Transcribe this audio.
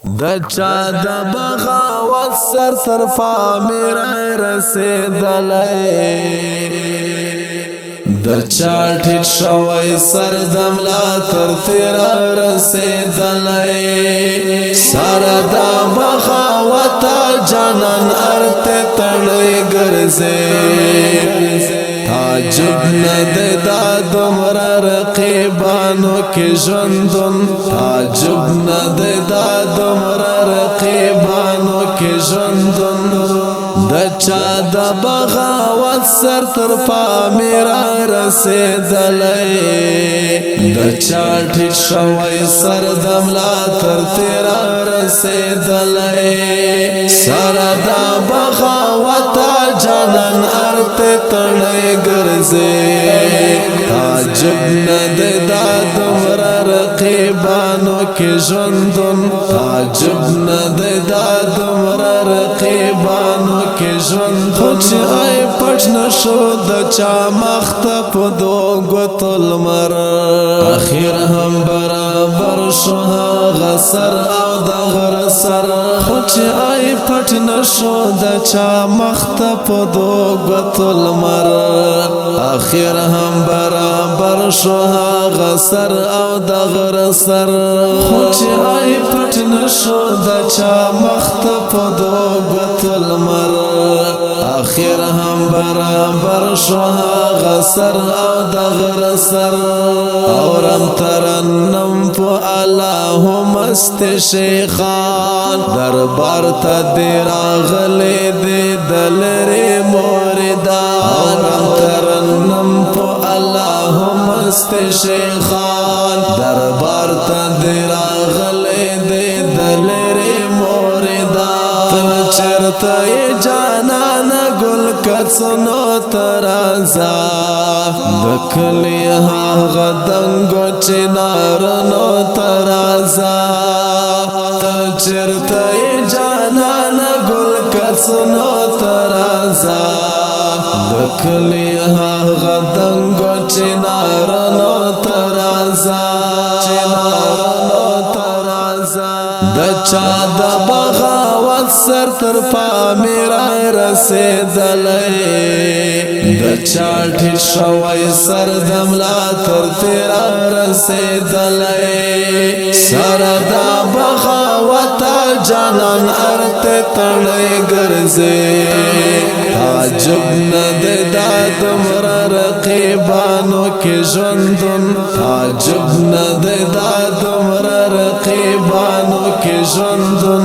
د چا د بغاوت سر طرفا میرا رسیدلای د چا ټیټ شوی سر دملا تر تیرا رسیدلای سر د بغاوت جانان ارته تړي ګرځي تعجب ند دا دمر رقیبانو کی ژوندون تعجب ند دا دمر رقیبانو کی ژوندون د چا د بغاوت سر تر پا میرا رسیدلای د چا ټیټ شوی سر دملا تر تیرا رسیدلای سر د بغاوت جانان ارته تړي ګرځي تعجب ند دا دمر رقیبانو کی ژوندون تعجب ند دا دمر رقیبانو کی ژوندون خود ای پټ نشو د چا مخت په دو غتل مر اخر هم برابر شو غسر او د غر سر خود ای پټ نشو د چا مخت په دو غتل مر اخر هم برابر شو غسر او د غر سر خود ای پټ نشو د چا مخت په دو غتل مر اخر هم برابر شو غسر او د غر سر اورم ترنم په الله مست شیخان دربار ته دی راغلی دی دلری موردان اورم ترنم په الله مست شیخان دربار ته دی راغلی دی دلری موردان تل چرته جانان گل کڅنو ترازا دکلی هاغه دنګو چنارنو ترازا تل چرته جانان گل کڅنو ترازا دکلی هاغه دنګو چنارنو ترازا چنارنو ترازا د چا د بغاوت سر تر پا میرا رسیدلای د چا ټیټ شوی سر دملا تر تیرا رسیدلای سر د بغاوت جانان ارته تړي ګرځي تعجب ند دا دمر رقیبانو کی ژوندون تعجب ند دا دمر رقیبانو کی ژوندون